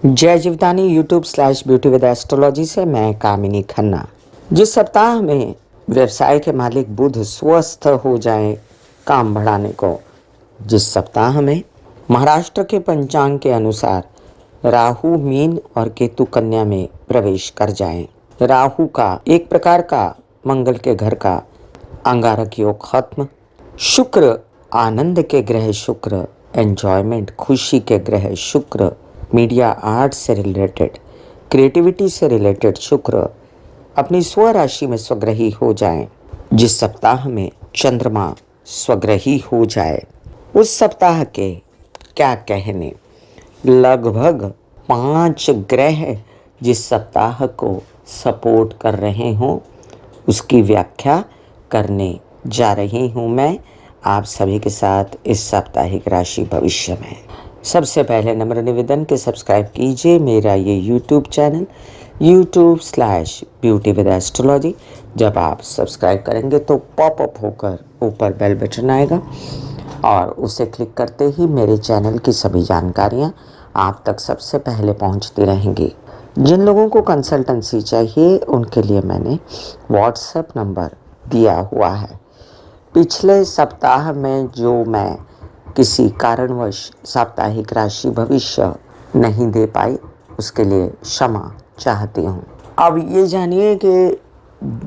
जय Jivdani YouTube/ब्यूटी with astrology से मैं कामिनी खन्ना। जिस सप्ताह में व्यवसाय के मालिक बुध स्वस्थ हो जाएं काम बढ़ाने को, जिस सप्ताह में महाराष्ट्र के पंचांग के अनुसार राहु मीन और केतु कन्या में प्रवेश कर जाएं। राहु का एक प्रकार का मंगल के घर का अंगारक योग खत्म। शुक्र आनंद के ग्रह शुक्र, एंजॉयमेंट खुशी के ग्रह शुक्र, मीडिया आर्ट से रिलेटेड, क्रिएटिविटी से रिलेटेड शुक्र अपनी स्व राशि में स्वग्रही हो जाएं। जिस सप्ताह में चंद्रमा स्वग्रही हो जाए उस सप्ताह के क्या कहने, लगभग 5 ग्रह जिस सप्ताह को सपोर्ट कर रहे हों उसकी व्याख्या करने जा रही हूँ मैं आप सभी के साथ इस साप्ताहिक राशि भविष्य में। सबसे पहले नम्र निवेदन के सब्सक्राइब कीजिए मेरा ये YouTube चैनल YouTube/ब्यूटी विद एस्ट्रोलॉजी। जब आप सब्सक्राइब करेंगे तो पॉपअप होकर ऊपर बेल बटन आएगा और उसे क्लिक करते ही मेरे चैनल की सभी जानकारियाँ आप तक सबसे पहले पहुँचती रहेंगी। जिन लोगों को कंसल्टेंसी चाहिए उनके लिए मैंने व्हाट्सएप नंबर दिया हुआ है। पिछले सप्ताह में जो मैं किसी कारणवश साप्ताहिक राशि भविष्य नहीं दे पाई उसके लिए क्षमा चाहती हूँ। अब ये जानिए कि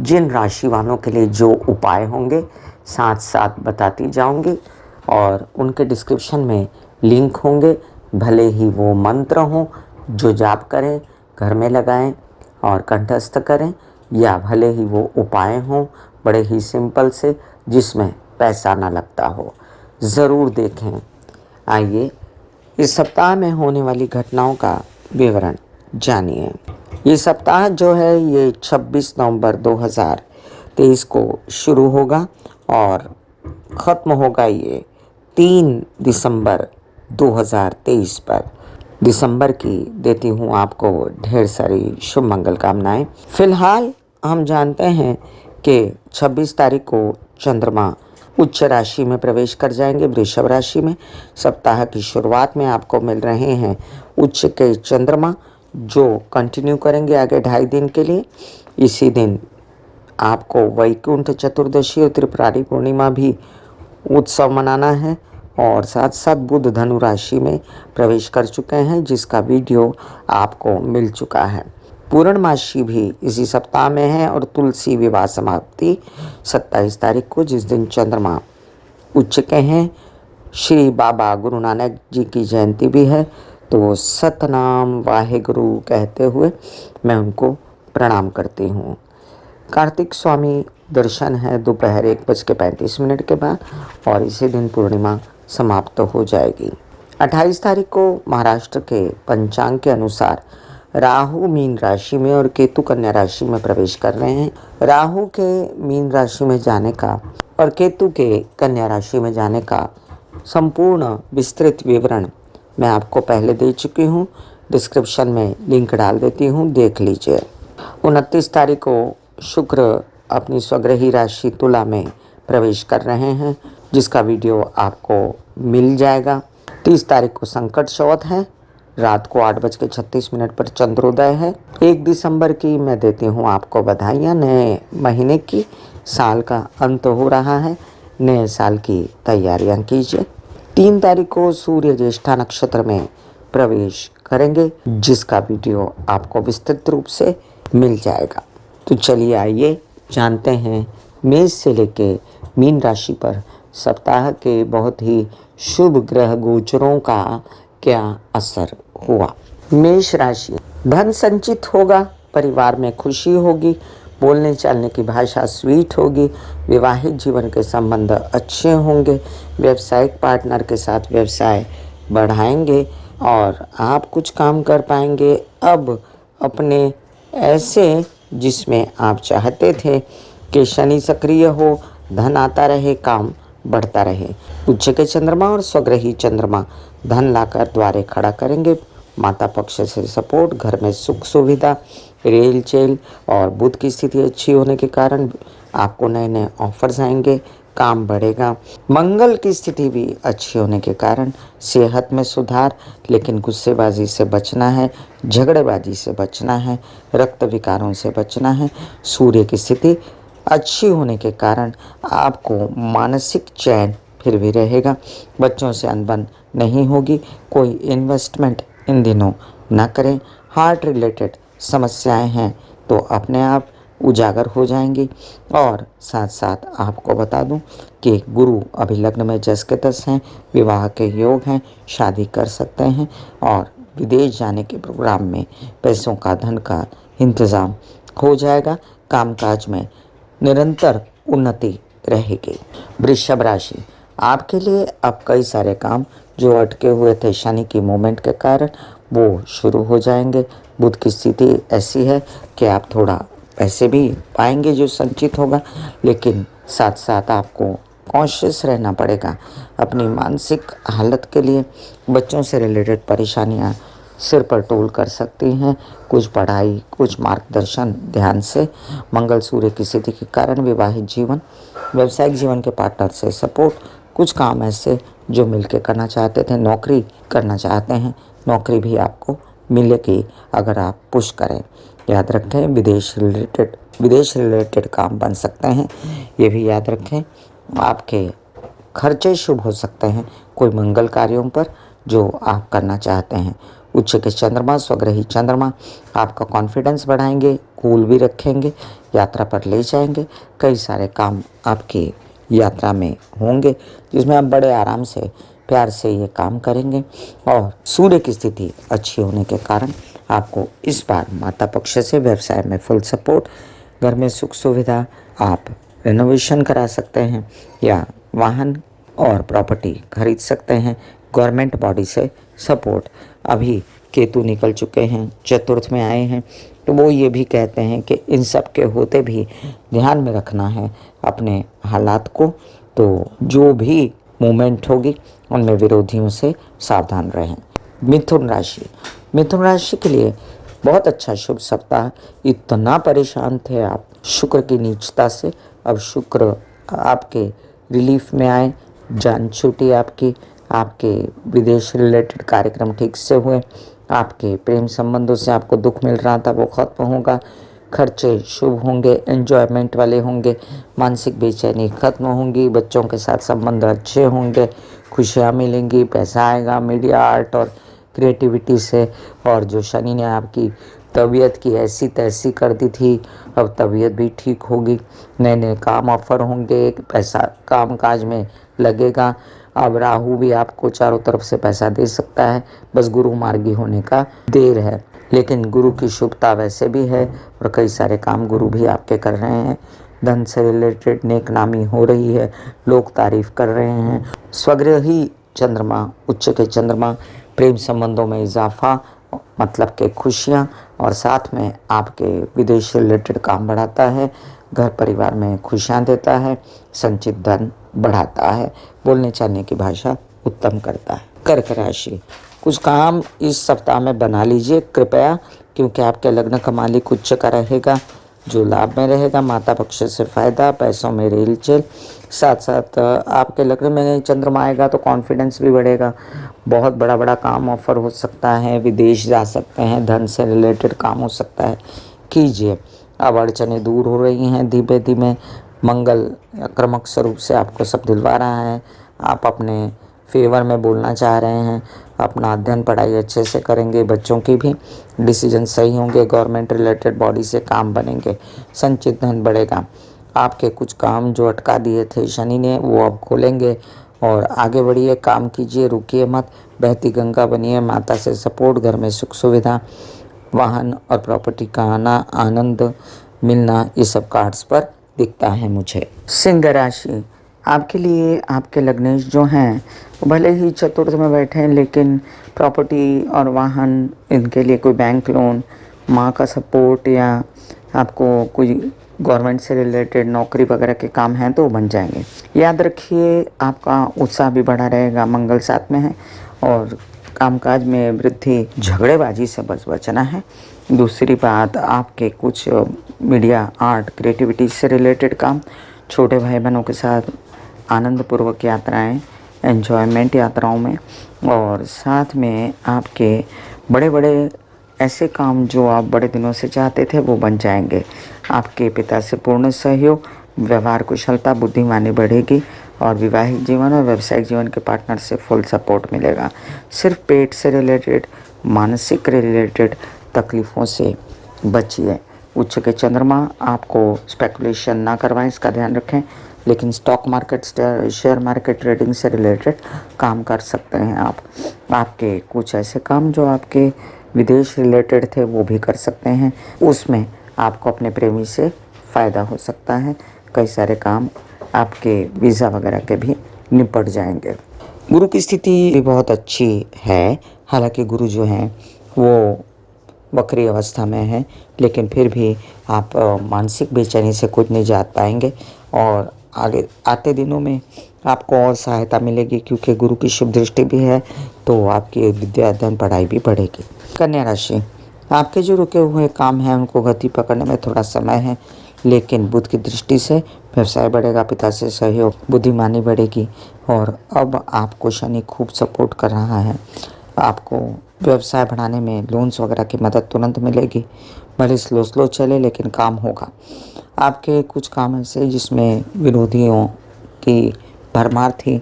जिन राशि वालों के लिए जो उपाय होंगे साथ साथ बताती जाऊंगी और उनके डिस्क्रिप्शन में लिंक होंगे। भले ही वो मंत्र हों जो जाप करें, घर में लगाएं और कंठस्थ करें, या भले ही वो उपाय हों बड़े ही सिंपल से जिसमें पैसा ना लगता हो, ज़रूर देखें। आइए इस सप्ताह में होने वाली घटनाओं का विवरण जानिए। ये सप्ताह जो है ये 26 नवंबर 2023 को शुरू होगा और ख़त्म होगा ये 3 दिसंबर 2023 पर। दिसंबर की देती हूँ आपको ढेर सारी शुभ मंगल कामनाएं। फिलहाल हम जानते हैं कि 26 तारीख को चंद्रमा उच्च राशि में प्रवेश कर जाएंगे, वृषभ राशि में। सप्ताह की शुरुआत में आपको मिल रहे हैं उच्च के चंद्रमा जो कंटिन्यू करेंगे आगे 2.5 दिन के लिए। इसी दिन आपको वैकुंठ चतुर्दशी और त्रिपुरारी पूर्णिमा भी उत्सव मनाना है और साथ साथ बुध धनु राशि में प्रवेश कर चुके हैं जिसका वीडियो आपको मिल चुका है। पूर्णमासी भी इसी सप्ताह में है और तुलसी विवाह समाप्ति 27 तारीख को, जिस दिन चंद्रमा उच्च के हैं। श्री बाबा गुरु नानक जी की जयंती भी है, तो सतनाम वाहेगुरु कहते हुए मैं उनको प्रणाम करती हूँ। कार्तिक स्वामी दर्शन है दोपहर 1:35 के बाद और इसी दिन पूर्णिमा समाप्त हो जाएगी। 28 तारीख को महाराष्ट्र के पंचांग के अनुसार राहु मीन राशि में और केतु कन्या राशि में प्रवेश कर रहे हैं। राहु के मीन राशि में जाने का और केतु के कन्या राशि में जाने का संपूर्ण विस्तृत विवरण मैं आपको पहले दे चुकी हूँ। डिस्क्रिप्शन में लिंक डाल देती हूँ, देख लीजिए। 29 तारीख को शुक्र अपनी स्वग्रही राशि तुला में प्रवेश कर रहे हैं जिसका वीडियो आपको मिल जाएगा। 30 तारीख को संकट चौथ है, रात को 8:36 पर चंद्रोदय है। 1 दिसंबर की मैं देती हूँ आपको बधाइयाँ। नए महीने की, साल का अंत हो रहा है, नए साल की तैयारियां कीजिए। 3 तारीख को सूर्य ज्येष्ठा नक्षत्र में प्रवेश करेंगे जिसका वीडियो आपको विस्तृत रूप से मिल जाएगा। तो चलिए आइए जानते हैं मेष से लेके मीन राशि पर सप्ताह के बहुत ही शुभ ग्रह गोचरों का क्या असर हुआ। मेष राशि, धन संचित होगा, परिवार में खुशी होगी, बोलने चालने की भाषा स्वीट होगी, विवाहित जीवन के संबंध अच्छे होंगे, व्यावसायिक पार्टनर के साथ व्यवसाय बढ़ाएंगे और आप कुछ काम कर पाएंगे अब अपने ऐसे जिसमें आप चाहते थे कि शनि सक्रिय हो, धन आता रहे, काम बढ़ता रहे। उच्च के चंद्रमा और स्वग्रही चंद्रमा धन लाकर द्वारे खड़ा करेंगे। माता पक्ष से सपोर्ट, घर में सुख सुविधा, रेल चेल और बुध की स्थिति अच्छी होने के कारण आपको नए नए ऑफर्स आएंगे, काम बढ़ेगा। मंगल की स्थिति भी अच्छी होने के कारण सेहत में सुधार, लेकिन गुस्सेबाजी से बचना है, झगड़ेबाजी से बचना है, रक्त विकारों से बचना है। सूर्य की स्थिति अच्छी होने के कारण आपको मानसिक चैन फिर भी रहेगा। बच्चों से अनबन नहीं होगी। कोई इन्वेस्टमेंट इन दिनों ना करें। हार्ट रिलेटेड समस्याएं हैं तो अपने आप उजागर हो जाएंगी। और साथ साथ आपको बता दूं कि गुरु अभी लग्न में जस के तस हैं, विवाह के योग हैं, शादी कर सकते हैं और विदेश जाने के प्रोग्राम में पैसों का, धन का इंतज़ाम हो जाएगा। कामकाज में निरंतर उन्नति रहेगी। वृषभ राशि, आपके लिए अब कई सारे काम जो अटके हुए थे शनि की मूवमेंट के कारण वो शुरू हो जाएंगे। बुध की स्थिति ऐसी है कि आप थोड़ा पैसे भी पाएंगे जो संचित होगा, लेकिन साथ साथ आपको कॉन्शियस रहना पड़ेगा अपनी मानसिक हालत के लिए। बच्चों से रिलेटेड परेशानियां सिर पर तोल कर सकती हैं। कुछ पढ़ाई, कुछ मार्गदर्शन ध्यान से। मंगल सूर्य की स्थिति के कारण विवाहित जीवन, व्यवसायिक जीवन के पार्टनर से सपोर्ट। कुछ काम ऐसे जो मिलकर करना चाहते थे, नौकरी करना चाहते हैं, नौकरी भी आपको मिलेगी अगर आप पुश करें। याद रखें विदेश रिलेटेड काम बन सकते हैं, ये भी याद रखें। आपके खर्चे शुभ हो सकते हैं कोई मंगल कार्यों पर जो आप करना चाहते हैं। उच्च के चंद्रमा, स्वग्रही चंद्रमा आपका कॉन्फिडेंस बढ़ाएंगे, कूल भी रखेंगे, यात्रा पर ले जाएंगे। कई सारे काम आपकी यात्रा में होंगे जिसमें आप बड़े आराम से, प्यार से ये काम करेंगे। और सूर्य की स्थिति अच्छी होने के कारण आपको इस बार माता पक्ष से व्यवसाय में फुल सपोर्ट। घर में सुख सुविधा, आप रेनोवेशन करा सकते हैं या वाहन और प्रॉपर्टी खरीद सकते हैं। गवर्नमेंट बॉडी से सपोर्ट। अभी केतु निकल चुके हैं, चतुर्थ में आए हैं, तो वो ये भी कहते हैं कि इन सब के होते भी ध्यान में रखना है अपने हालात को। तो जो भी मूवमेंट होगी उनमें विरोधियों से सावधान रहें। मिथुन राशि के लिए बहुत अच्छा शुभ सप्ताह। इतना परेशान थे आप शुक्र की नीचता से, अब शुक्र आपके रिलीफ में आए, जान छूटी आपके विदेश रिलेटेड कार्यक्रम ठीक से हुए, आपके प्रेम संबंधों से आपको दुख मिल रहा था वो खत्म होगा, खर्चे शुभ होंगे, एंजॉयमेंट वाले होंगे, मानसिक बेचैनी खत्म होंगी, बच्चों के साथ संबंध अच्छे होंगे, खुशियाँ मिलेंगी, पैसा आएगा मीडिया, आर्ट और क्रिएटिविटी से। और जो शनि ने आपकी तबीयत की ऐसी तैसी कर दी थी, अब तबीयत भी ठीक होगी, नए नए काम ऑफर होंगे, पैसा काम काज में लगेगा। अब राहु भी आपको चारों तरफ से पैसा दे सकता है, बस गुरु मार्गी होने का देर है। लेकिन गुरु की शुभता वैसे भी है और कई सारे काम गुरु भी आपके कर रहे हैं। धन से रिलेटेड नेक नामी हो रही है, लोग तारीफ कर रहे हैं। स्वग्रही चंद्रमा, उच्च के चंद्रमा प्रेम संबंधों में इजाफा, मतलब के खुशियाँ, और साथ में आपके विदेश रिलेटेड काम बढ़ाता है, घर परिवार में खुशियाँ देता है, संचित धन बढ़ाता है, बोलने चालने की भाषा उत्तम करता है। कर्क राशि, कुछ काम इस सप्ताह में बना लीजिए कृपया, क्योंकि आपके लग्न का मालिक उच्च का रहेगा जो लाभ में रहेगा। माता पक्ष से फायदा, पैसों में रेलचेल, साथ साथ आपके लग्न में चंद्रमा आएगा तो कॉन्फिडेंस भी बढ़ेगा। बहुत बड़ा बड़ा काम ऑफर हो सकता है, विदेश जा सकते हैं, धन से रिलेटेड काम हो सकता है, कीजिए। अब अड़चनें दूर हो रही हैं धीमे धीमे। मंगल आक्रामक स्वरूप से आपको सब दिलवा रहा है, आप अपने फेवर में बोलना चाह रहे हैं, अपना अध्ययन पढ़ाई अच्छे से करेंगे, बच्चों की भी डिसीजन सही होंगे, गवर्नमेंट रिलेटेड बॉडी से काम बनेंगे, संचित धन बढ़ेगा। आपके कुछ काम जो अटका दिए थे शनि ने वो अब खोलेंगे और आगे बढ़िए, काम कीजिए, रुकिए मत, बहती गंगा बनिए। माता से सपोर्ट, घर में सुख सुविधा, वाहन और प्रॉपर्टी का आना, आनंद मिलना, ये सब कार्ड्स पर दिखता है मुझे। सिंह राशि, आपके लिए आपके लग्नेश जो हैं भले ही चतुर्थ में बैठे हैं, लेकिन प्रॉपर्टी और वाहन, इनके लिए कोई बैंक लोन, माँ का सपोर्ट, या आपको कोई गवर्नमेंट से रिलेटेड नौकरी वगैरह के काम हैं तो बन जाएंगे। याद रखिए आपका उत्साह भी बढ़ा रहेगा, मंगल साथ में है, और कामकाज में वृद्धि, झगड़ेबाजी से बचना है। दूसरी बात, आपके कुछ मीडिया, आर्ट, क्रिएटिविटी से रिलेटेड काम, छोटे भाई बहनों के साथ आनंदपूर्वक यात्राएं, एन्जॉयमेंट यात्राओं में, और साथ में आपके बड़े बड़े ऐसे काम जो आप बड़े दिनों से चाहते थे वो बन जाएंगे। आपके पिता से पूर्ण सहयोग, व्यवहार कुशलता, बुद्धिमानी बढ़ेगी और वैवाहिक जीवन और व्यावसायिक जीवन के पार्टनर से फुल सपोर्ट मिलेगा। सिर्फ पेट से रिलेटेड, मानसिक रिलेटेड तकलीफ़ों से बचिए। उच्च के चंद्रमा आपको स्पेकुलेशन ना करवाएं, इसका ध्यान रखें। लेकिन stock market, share market, trading से रिलेटेड काम कर सकते हैं आप। आपके कुछ ऐसे काम जो आपके विदेश रिलेटेड थे वो भी कर सकते हैं। उसमें आपको अपने प्रेमी से फ़ायदा हो सकता है। कई सारे काम आपके वीज़ा वगैरह के भी निपट जाएंगे। गुरु की स्थिति बहुत अच्छी है। हालांकि गुरु जो हैं वो वक्री अवस्था में है, लेकिन फिर भी आप मानसिक बेचैनी से कुछ नहीं जा पाएंगे और आगे आते दिनों में आपको और सहायता मिलेगी, क्योंकि गुरु की शुभ दृष्टि भी है तो आपकी विद्या अध्ययन पढ़ाई भी बढ़ेगी। कन्या राशि, आपके जो रुके हुए काम हैं उनको गति पकड़ने में थोड़ा समय है, लेकिन बुध की दृष्टि से व्यवसाय बढ़ेगा, पिता से सहयोग, बुद्धिमानी बढ़ेगी और अब आपको शनि खूब सपोर्ट कर रहा है। आपको व्यवसाय बढ़ाने में लोन्स वगैरह की मदद तुरंत मिलेगी। भले स्लो स्लो चले लेकिन काम होगा। आपके कुछ काम ऐसे जिसमें विरोधियों की भरमार थी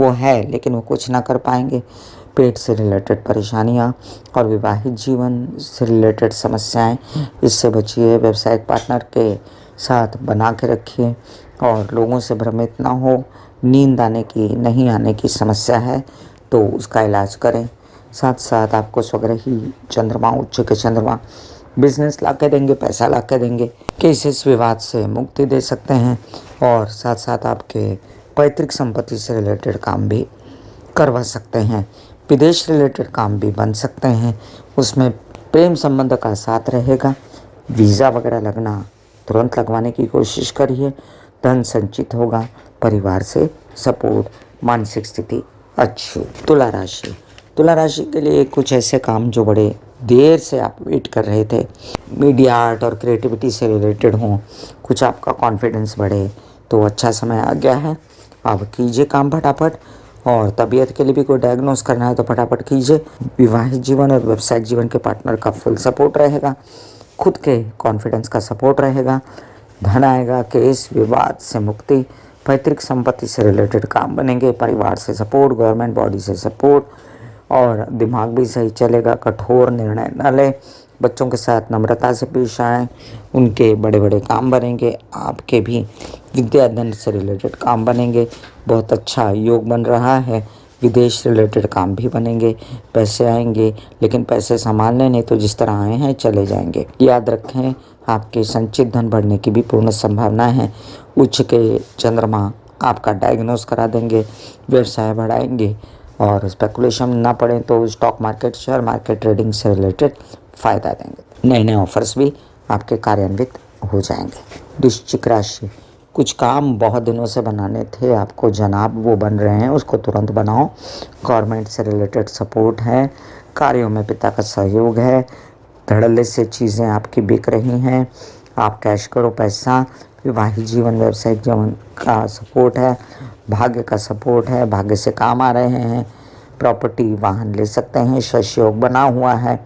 वो है, लेकिन वो कुछ ना कर पाएंगे। पेट से रिलेटेड परेशानियां और विवाहित जीवन से रिलेटेड समस्याएं, इससे बचिए। व्यावसायिक पार्टनर के साथ बना के रखिए और लोगों से भ्रमित ना हो। नींद नहीं आने की समस्या है तो उसका इलाज करें। साथ साथ आपको स्वग्रही चंद्रमा, उच्च के चंद्रमा बिजनेस ला के देंगे, पैसा ला के देंगे। केसेस विवाद से मुक्ति दे सकते हैं और साथ साथ आपके पैतृक संपत्ति से रिलेटेड काम भी करवा सकते हैं। विदेश रिलेटेड काम भी बन सकते हैं, उसमें प्रेम संबंध का साथ रहेगा। वीज़ा वगैरह लगना तुरंत लगवाने की कोशिश करिए। धन संचित होगा, परिवार से सपोर्ट, मानसिक स्थिति अच्छी। तुला राशि, तुला राशि के लिए कुछ ऐसे काम जो बड़े देर से आप वेट कर रहे थे, मीडिया, आर्ट और क्रिएटिविटी से रिलेटेड हों, कुछ आपका कॉन्फिडेंस बढ़े, तो अच्छा समय आ गया है। अब कीजिए काम फटाफट। और तबीयत के लिए भी कोई डायग्नोस करना है तो फटाफट कीजिए। विवाहित जीवन और व्यावसायिक जीवन के पार्टनर का फुल सपोर्ट रहेगा, खुद के कॉन्फिडेंस का सपोर्ट रहेगा। धन आएगा, केस विवाद से मुक्ति, पैतृक संपत्ति से रिलेटेड काम बनेंगे, परिवार से सपोर्ट, गवर्नमेंट बॉडी से सपोर्ट और दिमाग भी सही चलेगा। कठोर निर्णय न लें, बच्चों के साथ नम्रता से पेश आएँ, उनके बड़े बड़े काम बनेंगे। आपके भी विद्या अध्ययन से रिलेटेड काम बनेंगे। बहुत अच्छा योग बन रहा है। विदेश रिलेटेड काम भी बनेंगे, पैसे आएंगे, लेकिन पैसे संभालने नहीं तो जिस तरह आए हैं चले जाएंगे। याद रखें, आपके संचित धन बढ़ने की भी पूर्ण संभावना है। उच्च के चंद्रमा आपका डायग्नोस करा देंगे, व्यवसाय बढ़ाएंगे और स्पेकुलेशन ना पड़े तो stock market, share market, trading से रिलेटेड फ़ायदा देंगे। नए नए ऑफर्स भी आपके कार्यान्वित हो जाएंगे। वृश्चिक राशि, कुछ काम बहुत दिनों से बनाने थे आपको जनाब, वो बन रहे हैं, उसको तुरंत बनाओ। गवर्नमेंट से रिलेटेड सपोर्ट है, कार्यों में पिता का सहयोग है, धड़ल्ले से चीज़ें आपकी बिक रही हैं, आप कैश करो पैसा। विवाहित जीवन, व्यावसायिक जीवन का सपोर्ट है, भाग्य का सपोर्ट है, भाग्य से काम आ रहे हैं, प्रॉपर्टी, वाहन ले सकते हैं, शश योग बना हुआ है।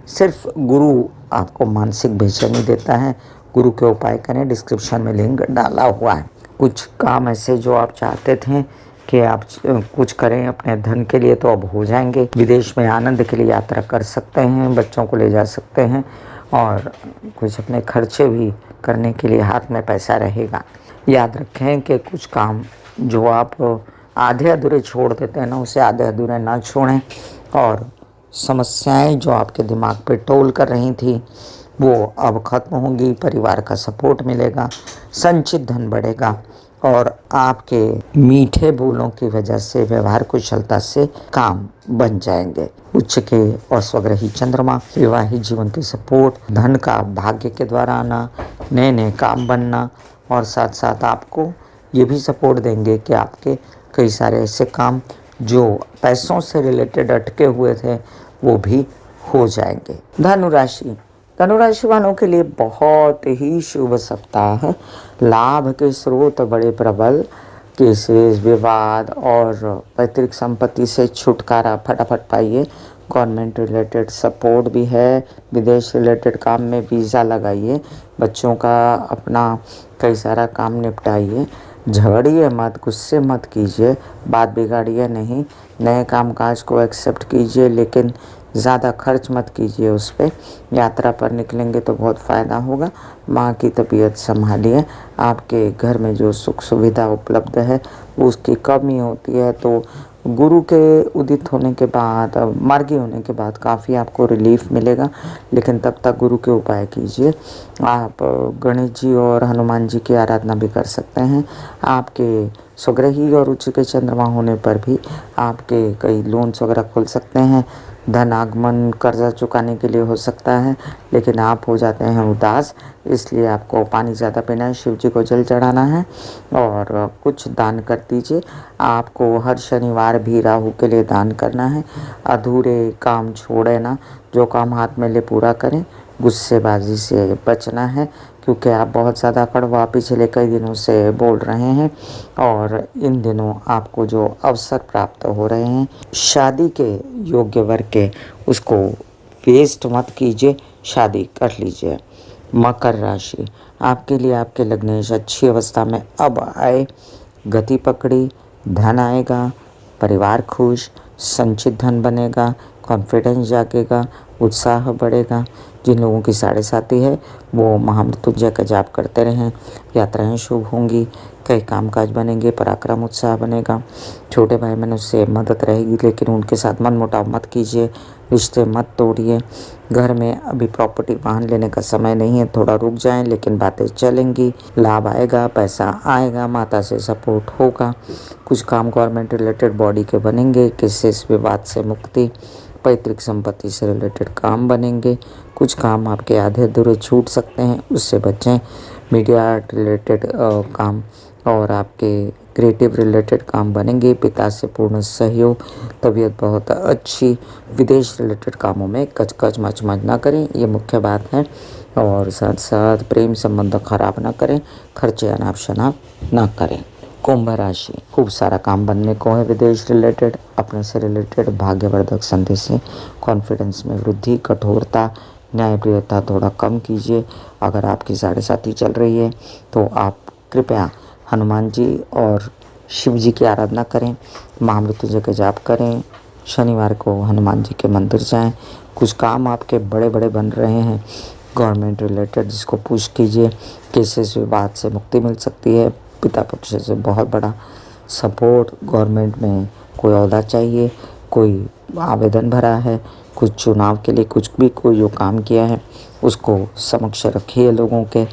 सिर्फ गुरु आपको मानसिक बेचैनी देता है, गुरु के उपाय करें, डिस्क्रिप्शन में लिंक डाला हुआ है। कुछ काम ऐसे जो आप चाहते थे कि आप कुछ करें अपने धन के लिए तो अब हो जाएंगे। विदेश में आनंद के लिए यात्रा कर सकते हैं, बच्चों को ले जा सकते हैं और कुछ अपने खर्चे भी करने के लिए हाथ में पैसा रहेगा। याद रखें कि कुछ काम जो आप आधे अधूरे छोड़ देते हैं ना, उसे आधे अधूरे ना छोड़ें। और समस्याएं जो आपके दिमाग पे टोल कर रही थी वो अब खत्म होंगी, परिवार का सपोर्ट मिलेगा, संचित धन बढ़ेगा और आपके मीठे बोलों की वजह से व्यवहार कुशलता से काम बन जाएंगे। उच्च के और स्वग्रही चंद्रमा, विवाहित जीवन की सपोर्ट, धन का भाग्य के द्वारा आना, नए नए काम बनना और साथ साथ आपको ये भी सपोर्ट देंगे कि आपके कई सारे ऐसे काम जो पैसों से रिलेटेड अटके हुए थे वो भी हो जाएंगे। धनुराशि, धनुराशि वालों के लिए बहुत ही शुभ सप्ताह है। लाभ के स्रोत बड़े प्रबल, केसेस, विवाद और पैतृक संपत्ति से छुटकारा फटाफट पाइए। गवर्नमेंट रिलेटेड सपोर्ट भी है। विदेश रिलेटेड काम में वीज़ा लगाइए। बच्चों का अपना कई सारा काम निपटाइए। झगड़िए मत, गुस्से मत कीजिए, बात बिगाड़िए नहीं। नए कामकाज को एक्सेप्ट कीजिए, लेकिन ज़्यादा खर्च मत कीजिए उस पर। यात्रा पर निकलेंगे तो बहुत फ़ायदा होगा। माँ की तबीयत संभालिए। आपके घर में जो सुख सुविधा उपलब्ध है उसकी कमी होती है, तो गुरु के उदित होने के बाद, मार्गी होने के बाद काफ़ी आपको रिलीफ मिलेगा। लेकिन तब तक गुरु के उपाय कीजिए। आप गणेश जी और हनुमान जी की आराधना भी कर सकते हैं। आपके स्वग्रही और उच्च के चंद्रमा होने पर भी आपके कई लोन्स वगैरह खुल सकते हैं। धन आगमन कर्जा चुकाने के लिए हो सकता है, लेकिन आप हो जाते हैं उदास। इसलिए आपको पानी ज़्यादा पीना है, शिव जी को जल चढ़ाना है और कुछ दान कर दीजिए। आपको हर शनिवार भी राहु के लिए दान करना है। अधूरे काम छोड़े ना, जो काम हाथ में ले पूरा करें। गुस्सेबाजी से बचना है, क्योंकि आप बहुत ज़्यादा कड़वा पिछले कई दिनों से बोल रहे हैं और इन दिनों आपको जो अवसर प्राप्त हो रहे हैं शादी के योग्य वर्ग के, उसको वेस्ट मत कीजिए, शादी कर लीजिए। मकर राशि, आपके लिए आपके लग्नेश अच्छी अवस्था में अब आए, गति पकड़ी, धन आएगा, परिवार खुश, संचित धन बनेगा, कॉन्फिडेंस जागेगा, उत्साह बढ़ेगा। जिन लोगों की 7.5 है वो महामृत्युंजय का जाप करते रहें। यात्राएं शुभ होंगी, कई कामकाज बनेंगे, पराक्रम उत्साह बनेगा। छोटे भाई बहनों से मदद रहेगी, लेकिन उनके साथ मनमुटाव मत कीजिए, रिश्ते मत तोड़िए। घर में अभी प्रॉपर्टी वाहन लेने का समय नहीं है, थोड़ा रुक जाएं, लेकिन बातें चलेंगी, लाभ आएगा, पैसा आएगा, माता से सपोर्ट होगा। कुछ काम गवर्नमेंट रिलेटेड बॉडी के बनेंगे, केसेस विवाद से मुक्ति, पैतृक संपत्ति से रिलेटेड काम बनेंगे। कुछ काम आपके आधे अधूरे छूट सकते हैं, उससे बचें। मीडिया रिलेटेड काम और आपके क्रिएटिव रिलेटेड काम बनेंगे। पिता से पूर्ण सहयोग, तबीयत बहुत अच्छी। विदेश रिलेटेड कामों में कचकच मचमच ना करें, ये मुख्य बात है। और साथ साथ प्रेम संबंध खराब ना करें, खर्चे अनाप शनाप ना करें। कुंभ राशि, खूब सारा काम बनने को है। विदेश रिलेटेड, अपने से रिलेटेड भाग्यवर्धक संदेश से कॉन्फिडेंस में वृद्धि, कठोरता, न्यायप्रियता थोड़ा कम कीजिए। अगर आपकी 7.5 चल रही है तो आप कृपया हनुमान जी और शिव जी की आराधना करें, महामृत्युंजय का जाप करें, शनिवार को हनुमान जी के मंदिर जाएं। कुछ काम आपके बड़े बड़े बन रहे हैं गवर्नमेंट रिलेटेड, जिसको पुश कीजिए। केसेस विवाद से मुक्ति मिल सकती है। पिता पक्ष से बहुत बड़ा सपोर्ट, गवर्नमेंट में कोई ओहदा चाहिए, कोई आवेदन भरा है, कुछ चुनाव के लिए, कुछ भी कोई जो काम किया है उसको समक्ष रखिए। लोगों के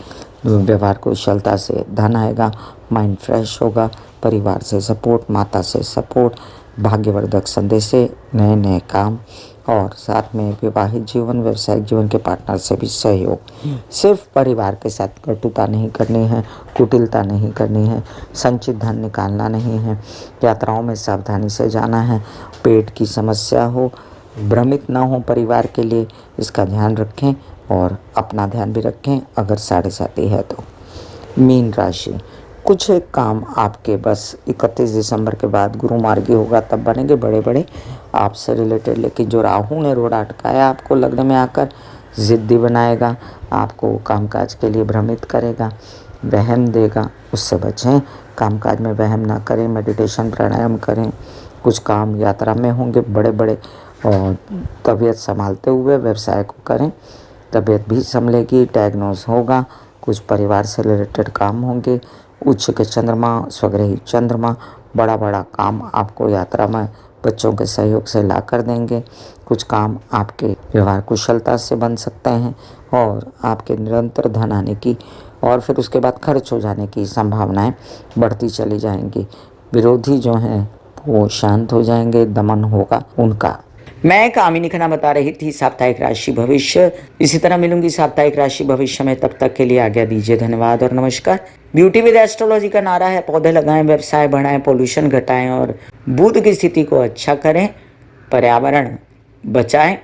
व्यवहार कुशलता से धन आएगा, माइंड फ्रेश होगा, परिवार से सपोर्ट, माता से सपोर्ट, भाग्यवर्धक संदेश से नए नए काम और साथ में विवाहित जीवन, व्यवसायिक जीवन के पार्टनर से भी सहयोग। सिर्फ परिवार के साथ कटुता नहीं करनी है, कुटिलता नहीं करनी है, संचित धन निकालना नहीं है। यात्राओं में सावधानी से जाना है। पेट की समस्या हो, भ्रमित ना हो परिवार के लिए, इसका ध्यान रखें और अपना ध्यान भी रखें अगर 7.5 है तो। मीन राशि, कुछ एक काम आपके बस 31 दिसंबर के बाद गुरु मार्गी होगा तब बनेंगे बड़े बड़े आपसे रिलेटेड। लेकिन जो राहु ने रोड़ा अटकाया आपको लग्न में आकर, ज़िद्दी बनाएगा, आपको कामकाज के लिए भ्रमित करेगा, वहम देगा, उससे बचें। कामकाज में वहम ना करें, मेडिटेशन प्राणायाम करें। कुछ काम यात्रा में होंगे बड़े बड़े, और तबीयत संभालते हुए व्यवसाय को करें, तबीयत भी संभलेगी, डायग्नोज होगा। कुछ परिवार से रिलेटेड काम होंगे। उच्च के चंद्रमा, स्वग्रही चंद्रमा, बड़ा बड़ा काम आपको यात्रा में बच्चों के सहयोग से ला कर देंगे। कुछ काम आपके व्यवहार कुशलता से बन सकते हैं और आपके निरंतर धन आने की और फिर उसके बाद खर्च हो जाने की संभावनाएं बढ़ती चली जाएंगी। विरोधी जो हैं वो शांत हो जाएंगे, दमन होगा उनका। मैं कामिनी खन्ना बता रही थी साप्ताहिक राशि भविष्य। इसी तरह मिलूंगी साप्ताहिक राशि भविष्य में, तब तक के लिए आज्ञा दीजिए। धन्यवाद और नमस्कार। ब्यूटी विद एस्ट्रोलॉजी का नारा है, पौधे लगाएं, व्यवसाय बढ़ाएं, पोल्यूशन घटाएं और बुध की स्थिति को अच्छा करें, पर्यावरण बचाएं।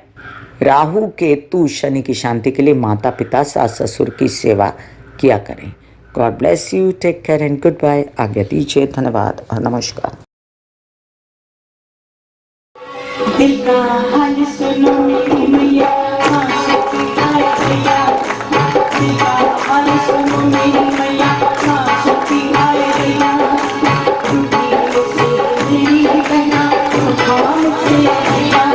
राहु केतु शनि की शांति के लिए माता पिता सास ससुर की सेवा किया करें। God bless you, take care and goodbye. आज्ञा दीजिए, धन्यवाद और नमस्कार। दिल का हाल सुनो मेरी मैया, सखी आए भैया। दिल का हाल सुनो मेरी मैया, सखी आए भैया। दुनिया से मेरी बहना, सुभान से भैया।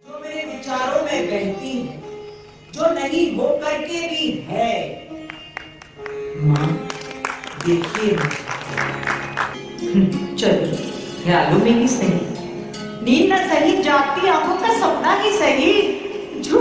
जो मेरे विचारों में बहती है, जो नहीं हो करके भी है। माँ देखिए, चलो ख्यालों में ही सही, नींद न सही, जागती आंखों का सपना ही सही, जो